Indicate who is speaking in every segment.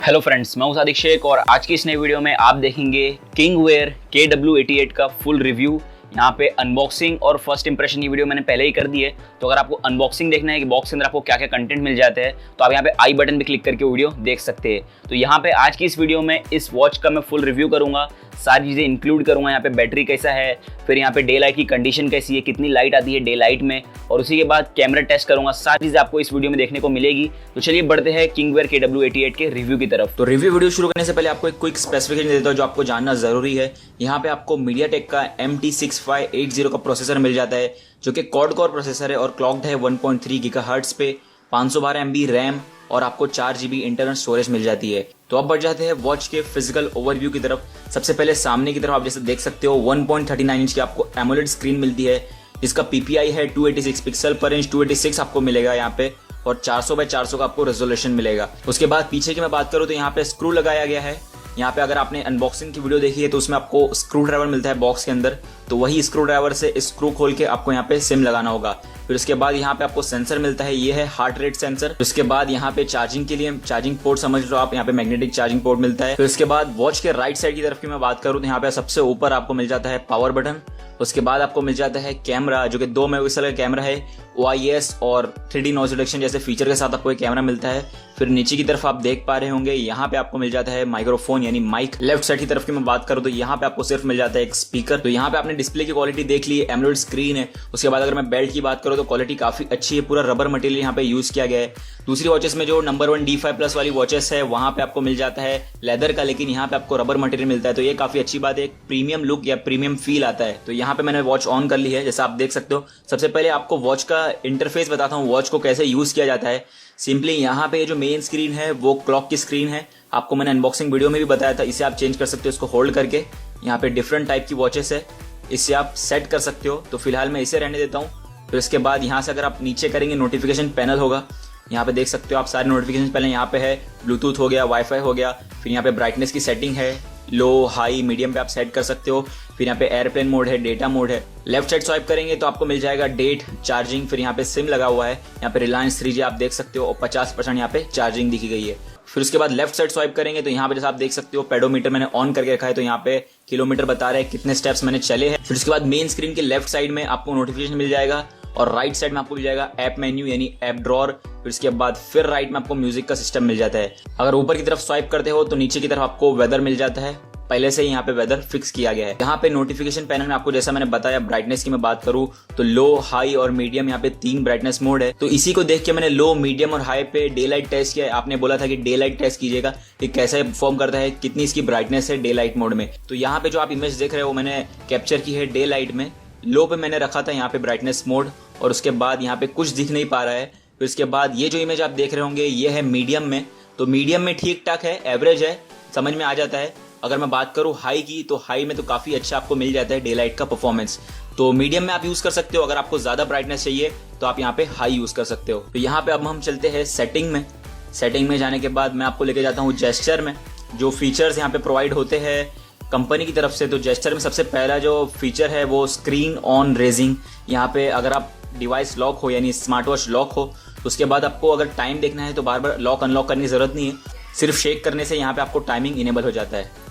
Speaker 1: Hello friends, मैं हूं सादिक शेख और आज की इस नई वीडियो में आप देखेंगे किंगवेयर KW88 का फुल रिव्यू। यहाँ पे अनबॉक्सिंग और फर्स्ट इंप्रेशन की वीडियो मैंने पहले ही कर दी है, तो अगर आपको अनबॉक्सिंग देखना है कि बॉक्स के अंदर आपको क्या क्या कंटेंट मिल जाते हैं तो आप यहाँ पे आई बटन पे क्लिक करके वीडियो देख सकते हैं। तो यहाँ पे आज की इस वीडियो में इस वॉच का मैं फुल रिव्यू करूँगा, सारी चीज़ें इंक्लूड करूँगा। यहाँ पे बैटरी कैसा है, फिर यहाँ पे डे लाइट की कंडीशन कैसी है, कितनी लाइट आती है डे लाइट में, और उसी के बाद कैमरा टेस्ट करूँगा। सारी चीज़ें आपको इस वीडियो में देखने को मिलेगी। तो चलिए बढ़ते हैं किंगवेयर KW88 के रिव्यू की तरफ।
Speaker 2: तो रिव्यू वीडियो शुरू करने से पहले आपको एक क्विक स्पेसिफिकेशन देता हूं जो आपको जानना जरूरी है। यहाँ पे आपको मीडियाटेक का MT6580 का प्रोसेसर मिल जाता है, जो कि क्वाड कोर प्रोसेसर है और क्लॉक्ड है 1.3 गीगाहर्ट्ज पे, 512 MB रैम और आपको 4 GB इंटरनल स्टोरेज मिल जाती है। तो अब बढ़ जाते हैं वॉच के फिजिकल ओवरव्यू की तरफ। सबसे पहले सामने की तरफ आप जैसे देख सकते हो 1.39 इंच की आपको एमोलेड स्क्रीन मिलती है, जिसका PPI है 286 पिक्सल पर इंच, 286 आपको मिलेगा यहाँ पे, और 400x400 का आपको रेजोल्यूशन मिलेगा। उसके बाद पीछे की मैं बात करूँ तो यहाँ पे स्क्रू लगाया गया है। यहाँ पे अगर आपने अनबॉक्सिंग की वीडियो देखी है तो उसमें आपको स्क्रू ड्राइवर मिलता है बॉक्स के अंदर, तो वही स्क्रू ड्राइवर से स्क्रू खोल के आपको यहाँ पे सिम लगाना होगा। फिर उसके बाद यहाँ पे आपको सेंसर मिलता है, ये है हार्ट रेट सेंसर। उसके बाद यहाँ पे चार्जिंग के लिए चार्जिंग पोर्ट समझ लो आप, यहाँ पे मैग्नेटिक चार्जिंग पोर्ट मिलता है। फिर उसके बाद वॉच के राइट साइड की तरफ की मैं बात करूँ तो यहाँ पे सबसे ऊपर आपको मिल जाता है पावर बटन। उसके बाद आपको मिल जाता है कैमरा, जो कि 2 मेगापिक्सल का कैमरा है, OIS और 3D नॉइज रिडक्शन जैसे फीचर के साथ आपको एक कैमरा मिलता है। फिर नीचे की तरफ आप देख पा रहे होंगे यहाँ पे आपको मिल जाता है माइक्रोफोन यानी माइक। लेफ्ट साइड की तरफ की मैं बात करूँ तो यहाँ पे आपको सिर्फ मिल जाता है एक स्पीकर। तो यहाँ पे आपने डिस्प्ले की क्वालिटी देख ली, एमोलेड स्क्रीन है। उसके बाद अगर मैं बेल्ट की बात करूँ तो क्वालिटी काफी अच्छी है, पूरा रबर मटेरियल यहाँ पे यूज किया गया है। दूसरी वॉचेस में जो नंबर 1 D5+ वाली वॉचेस है वहां पे आपको मिल जाता है लेदर का, लेकिन यहाँ पे आपको रबर मटेरियल मिलता है, तो ये काफी अच्छी बात है, एक प्रीमियम लुक या प्रीमियम फील आता है। तो यहाँ पे मैंने वॉच ऑन कर ली है, जैसा आप देख सकते हो। सबसे पहले आपको वॉच का इंटरफेस बताता हूँ, वॉच को कैसे यूज किया जाता है। सिंपली यहाँ पे जो मेन स्क्रीन है वो क्लॉक की स्क्रीन है, आपको मैंने अनबॉक्सिंग वीडियो में भी बताया था। इसे आप चेंज कर सकते हो, इसको होल्ड करके। यहाँ पे डिफरेंट टाइप की वॉचेस है, इससे आप सेट कर सकते हो। तो फिलहाल मैं इसे रहने देता हूँ। फिर उसके बाद यहाँ से अगर आप नीचे करेंगे नोटिफिकेशन पैनल होगा, यहाँ पे देख सकते हो आप सारे नोटिफिकेशन। पहले यहाँ पे है ब्लूटूथ हो गया, वाईफाई हो गया, फिर यहाँ पे ब्राइटनेस की सेटिंग है, लो हाई मीडियम पे आप सेट कर सकते हो। फिर यहाँ पे एयरप्लेन मोड है, डेटा मोड है। लेफ्ट साइड स्वाइप करेंगे तो आपको मिल जाएगा डेट, चार्जिंग, फिर यहाँ पे सिम लगा हुआ है। यहाँ पे रिलायंस 3G आप देख सकते हो और 50% यहाँ पे चार्जिंग दिखी गई है। फिर उसके बाद लेफ्ट साइड स्वाइप करेंगे तो यहाँ पे जैसा आप देख सकते हो पेडोमीटर मैंने ऑन करके रखा है, तो यहाँ पे किलोमीटर बता रहे हैं कितने स्टेप्स मैंने चले हैं। फिर उसके बाद मेन स्क्रीन के लेफ्ट साइड में आपको नोटिफिकेशन मिल जाएगा और राइट साइड में आपको मिल जाएगा ऐप मेन्यू यानी ऐप ड्रॉर। फिर उसके बाद फिर राइट में आपको म्यूजिक का सिस्टम मिल जाता है। अगर ऊपर की तरफ स्वाइप करते हो तो नीचे की तरफ आपको वेदर मिल जाता है, पहले से ही यहाँ पे वेदर फिक्स किया गया है। यहाँ पे नोटिफिकेशन पैनल में आपको जैसा मैंने बताया, ब्राइटनेस की मैं बात करूँ तो लो, हाई और मीडियम यहाँ पे 3 ब्राइटनेस मोड है। तो इसी को देख के मैंने लो, मीडियम और हाई पे डे लाइट टेस्ट किया है। आपने बोला था कि डे लाइट टेस्ट कीजिएगा कि कैसे परफॉर्म करता है, कितनी इसकी ब्राइटनेस है डे लाइट मोड में। तो यहाँ पे जो आप इमेज देख रहे हो मैंने कैप्चर की है डे लाइट में। लो पे मैंने रखा था यहाँ पे ब्राइटनेस मोड, और उसके बाद यहाँ पे कुछ दिख नहीं पा रहा है। फिर उसके बाद ये जो इमेज आप देख रहे होंगे ये है मीडियम में, तो मीडियम में ठीक ठाक है, एवरेज है, समझ में आ जाता है। अगर मैं बात करूँ हाई की तो हाई में तो काफ़ी अच्छा आपको मिल जाता है डे लाइट का परफॉर्मेंस। तो मीडियम में आप यूज़ कर सकते हो, अगर आपको ज़्यादा ब्राइटनेस चाहिए तो आप यहाँ पे हाई यूज़ कर सकते हो। तो यहाँ पे अब हम चलते हैं सेटिंग में। सेटिंग में जाने के बाद मैं आपको लेके जाता हूँ जेस्चर में, जो फीचर्स यहाँ पे प्रोवाइड होते हैं कंपनी की तरफ से। तो जेस्चर में सबसे पहला जो फीचर है वो स्क्रीन ऑन रेजिंग। यहाँ पे अगर आप डिवाइस लॉक हो यानी स्मार्ट वॉच लॉक हो, तो उसके बाद आपको अगर टाइम देखना है तो बार बार लॉक अनलॉक करने की जरूरत नहीं है, सिर्फ शेक करने से यहाँ पे आपको टाइमिंग इनेबल हो जाता है।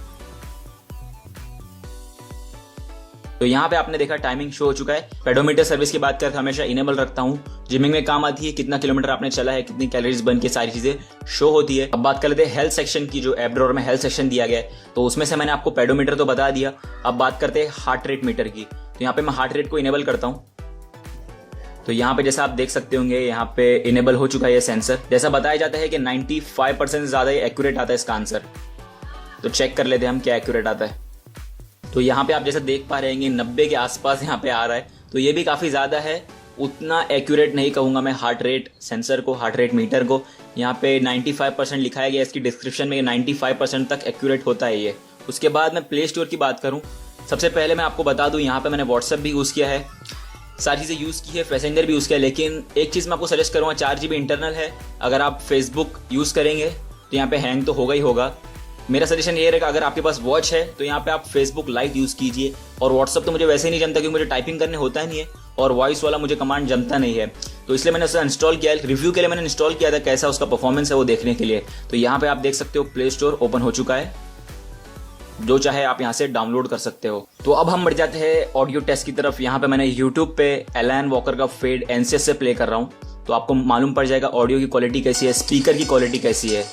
Speaker 2: तो यहाँ पे आपने देखा टाइमिंग शो हो चुका है। पेडोमीटर सर्विस की बात करते हमेशा इनेबल रखता हूँ, जिमिंग में काम आती है, कितना किलोमीटर आपने चला है, कितनी कैलोरीज बर्न की, सारी चीजें शो होती है। अब बात कर लेते हैं हेल्थ सेक्शन की, जो ऐप ड्रॉअर में हेल्थ सेक्शन दिया गया है, तो उसमें से मैंने आपको पेडोमीटर तो बता दिया। अब बात करते हैं हार्ट रेट मीटर की। तो यहाँ पे मैं हार्ट रेट को इनेबल करता हूँ, तो यहाँ पे जैसा आप देख सकते होंगे यहाँ पे इनेबल हो चुका है ये सेंसर। जैसा बताया जाता है कि 95% से ज्यादा एक्यूरेट आता है इसका आंसर। तो चेक कर लेते हैं हम क्या एक्यूरेट आता है। तो यहाँ पे आप जैसा देख पा रहे हैं 90 के आसपास यहाँ पे आ रहा है, तो ये भी काफ़ी ज़्यादा है। उतना एक्यूरेट नहीं कहूँगा मैं हार्ट रेट सेंसर को, हार्ट रेट मीटर को। यहाँ पे 95% लिखाया गया इसकी डिस्क्रिप्शन में, 95% तक एक्यूरेट होता है ये। उसके बाद मैं प्ले स्टोर की बात करूँ, सबसे पहले मैं आपको बता दूँ यहाँ पे मैंने व्हाट्सएप भी यूज़ किया है, सारी चीज़ें यूज़ की है, पैसेंजर भी यूज़ किया है। लेकिन एक चीज़ मैं आपको सजेस्ट करूँगा, 4 GB इंटरनल है। अगर आप फेसबुक यूज़ करेंगे तो यहाँ पे हैंग तो होगा ही होगा। मेरा सजेशन ये रहेगा, अगर आपके पास वॉच है तो यहाँ पे आप फेसबुक लाइट यूज़ कीजिए। और व्हाट्सअप तो मुझे वैसे ही नहीं जमता, क्योंकि मुझे टाइपिंग करने होता ही नहीं है और वॉइस वाला मुझे कमांड जमता नहीं है। तो इसलिए मैंने उसे इंस्टॉल किया। रिव्यू के लिए मैंने इंस्टॉल किया था, कैसा उसका परफॉर्मेंस है वो देखने के लिए। तो यहाँ पे आप देख सकते हो प्ले स्टोर ओपन हो चुका है, जो चाहे आप यहाँ से डाउनलोड कर सकते हो। तो अब हम बढ़ जाते हैं ऑडियो टेस्ट की तरफ। यहाँ पे मैंने यूट्यूब पे एलन वॉकर का फेड एनसीएस से प्ले कर रहा हूँ, तो आपको मालूम पड़ जाएगा ऑडियो की क्वालिटी कैसी है, स्पीकर की क्वालिटी कैसी है।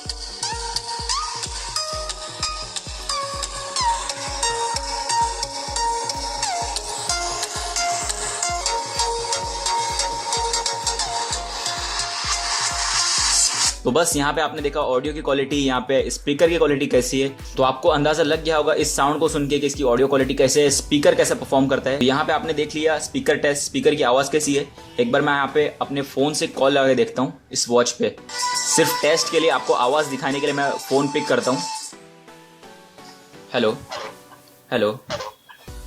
Speaker 2: तो बस यहाँ पे आपने देखा ऑडियो की क्वालिटी, यहाँ पे स्पीकर की क्वालिटी कैसी है। तो आपको अंदाजा लग गया होगा इस साउंड को सुन के कि इसकी ऑडियो क्वालिटी कैसे है, स्पीकर कैसे परफॉर्म करता है। यहाँ पे आपने देख लिया स्पीकर टेस्ट, स्पीकर की आवाज कैसी है। एक बार मैं यहाँ पे अपने फोन से कॉल लगा के देखता हूँ इस वॉच पे, सिर्फ टेस्ट के लिए, आपको आवाज दिखाने के लिए मैं फोन पिक करता हूँ। Hello hello.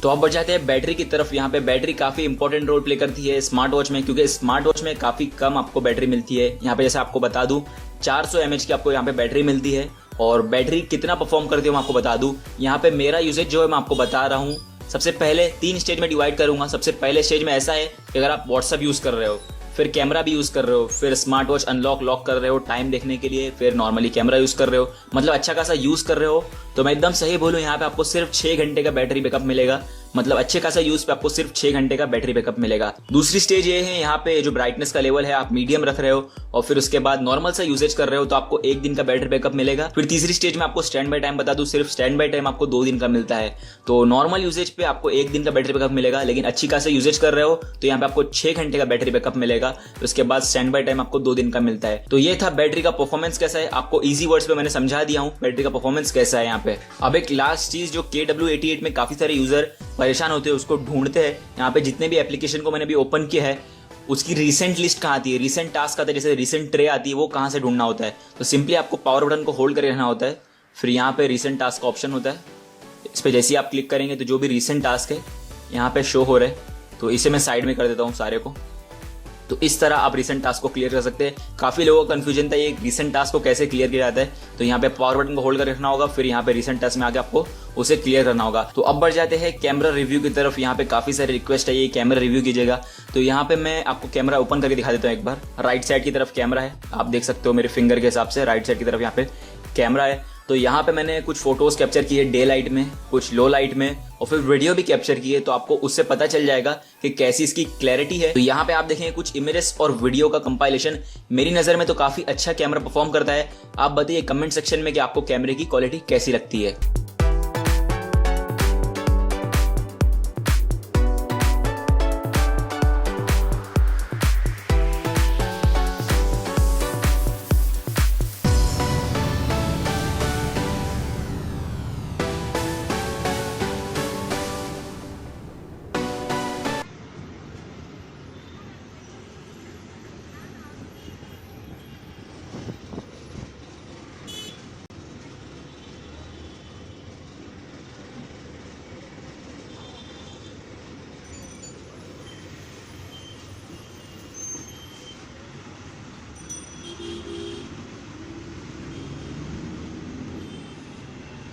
Speaker 2: तो अब बढ़ जाते हैं बैटरी की तरफ। यहाँ पे बैटरी काफी इंपॉर्टेंट रोल प्ले करती है स्मार्ट वॉच में, क्योंकि स्मार्ट वॉच में काफी कम आपको बैटरी मिलती है। यहाँ पे जैसे आपको बता दूं 400 mAh की आपको यहाँ पे बैटरी मिलती है। और बैटरी कितना परफॉर्म करती है मैं आपको बता दूं। यहाँ पे मेरा यूजेज जो है मैं आपको बता रहा हूँ। सबसे पहले 3 स्टेज में डिवाइड करूंगा। सबसे पहले स्टेज में ऐसा है कि अगर आप व्हाट्सएप यूज कर रहे हो, फिर कैमरा भी यूज कर रहे हो, फिर स्मार्ट वॉच अनलॉक लॉक कर रहे हो टाइम देखने के लिए, फिर नॉर्मली कैमरा यूज कर रहे हो, मतलब अच्छा खासा यूज कर रहे हो, तो मैं एकदम सही बोलूं यहाँ पे आपको सिर्फ 6 घंटे का बैटरी बैकअप मिलेगा। मतलब अच्छे खासा यूज पे आपको सिर्फ 6 घंटे का बैटरी बैकअप मिलेगा। दूसरी स्टेज ये है, यहाँ पे जो ब्राइटनेस का लेवल है आप मीडियम रख रहे हो और फिर उसके बाद नॉर्मल सा यूजेज कर रहे हो, तो आपको 1 दिन का बैटरी बैकअप मिलेगा। फिर तीसरी स्टेज में आपको स्टैंड बाय टाइम बता दूं, सिर्फ स्टैंड बाय टाइम आपको 2 दिन का मिलता है। तो नॉर्मल यूजेज पे आपको 1 दिन का बैटरी बैकअप मिलेगा, लेकिन अच्छी खासा यूजेज कर रहे हो तो यहाँ पे आपको 6 घंटे का बैटरी बैकअप मिलेगा। उसके बाद स्टैंड बाय टाइम आपको 2 दिन का मिलता है। तो ये था बैटरी का परफॉर्मेंस कैसा है, आपको इजी वर्ड्स पे मैंने समझा दिया हूँ बैटरी का परफॉर्मेंस कैसा है यहाँ पे। अब एक लास्ट चीज जो KW88 में काफी सारे यूजर परेशान होते हैं उसको ढूंढते हैं। यहाँ पे जितने भी एप्लीकेशन को मैंने भी ओपन किया है उसकी रिसेंट लिस्ट कहाँ आती है, रिसेंट टास्क आता है, जैसे रिसेंट ट्रे आती है, वो कहाँ से ढूंढना होता है। तो सिंपली आपको पावर बटन को होल्ड करके रहना होता है, फिर यहाँ पे रिसेंट टास्क का ऑप्शन होता है, इस पे जैसे ही आप क्लिक करेंगे तो जो भी रिसेंट टास्क है यहाँ पे शो हो रहे हैं। तो इसे मैं साइड में कर देता हूँ सारे को। तो इस तरह आप रिसेंट टास्क को क्लियर कर सकते हैं। काफी लोगों का कंफ्यूजन था ये रिसेंट टास्क को कैसे क्लियर किया जाता है। तो यहाँ पे पावर बटन को होल्ड कर रखना होगा, फिर यहाँ पे रिसेंट टास्क में आके आपको उसे क्लियर करना होगा। तो अब बढ़ जाते हैं कैमरा रिव्यू की तरफ। यहाँ पे काफी सारे रिक्वेस्ट है ये कैमरा रिव्यू कीजिएगा। तो यहाँ पे मैं आपको कैमरा ओपन करके दिखा देता हूँ एक बार। राइट साइड की तरफ कैमरा है, आप देख सकते हो मेरे फिंगर के हिसाब से राइट साइड की तरफ यहाँ पे कैमरा है। तो यहाँ पे मैंने कुछ फोटोज कैप्चर की है डे लाइट में, कुछ लो लाइट में, और फिर वीडियो भी कैप्चर की है। तो आपको उससे पता चल जाएगा कि कैसी इसकी क्लैरिटी है। तो यहाँ पे आप देखेंगे कुछ इमेजेस और वीडियो का कंपाइलेशन। मेरी नजर में तो काफी अच्छा कैमरा परफॉर्म करता है। आप बताइए कमेंट सेक्शन में कि आपको कैमरे की क्वालिटी कैसी लगती है।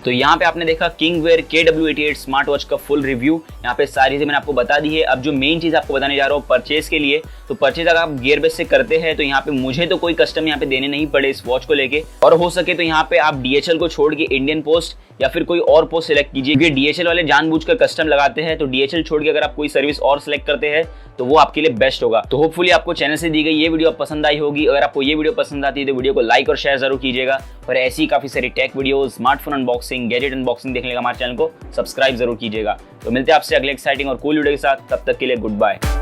Speaker 1: तो यहाँ पे आपने देखा किंगवेयर KW88 स्मार्ट वॉच का फुल रिव्यू। यहाँ पे सारी चीजें मैंने आपको बता दी है। अब जो मेन चीज आपको बताने जा रहा हूँ परचेज के लिए, तो परचेज अगर आप गियरबेस से करते हैं तो यहाँ पे मुझे तो कोई कस्टम यहाँ पे देने नहीं पड़े इस वॉच को लेके, और हो सके तो यहाँ पे आप DHL को छोड़ के इंडियन पोस्ट या फिर कोई और पोस्ट सिलेक्ट कीजिए, क्योंकि DHL वाले जानबूझकर कस्टम लगाते हैं। तो DHL छोड़ के अगर आप कोई सर्विस और सिलेक्ट करते हैं तो वो आपके लिए बेस्ट होगा। तो होपफुली आपको चैनल से दी गई ये वीडियो पसंद आई होगी। अगर आपको ये वीडियो पसंद आती है तो वीडियो को लाइक और शेयर जरूर कीजिएगा, और ऐसी काफी सारी take video, smartphone unboxing, gadget unboxing देखने का हमारे चैनल को सब्सक्राइब जरूर कीजिएगा। तो मिलते हैं आपसे अगले एक्साइटिंग और कूल वीडियो के साथ, तब तक के लिए गुड बाय।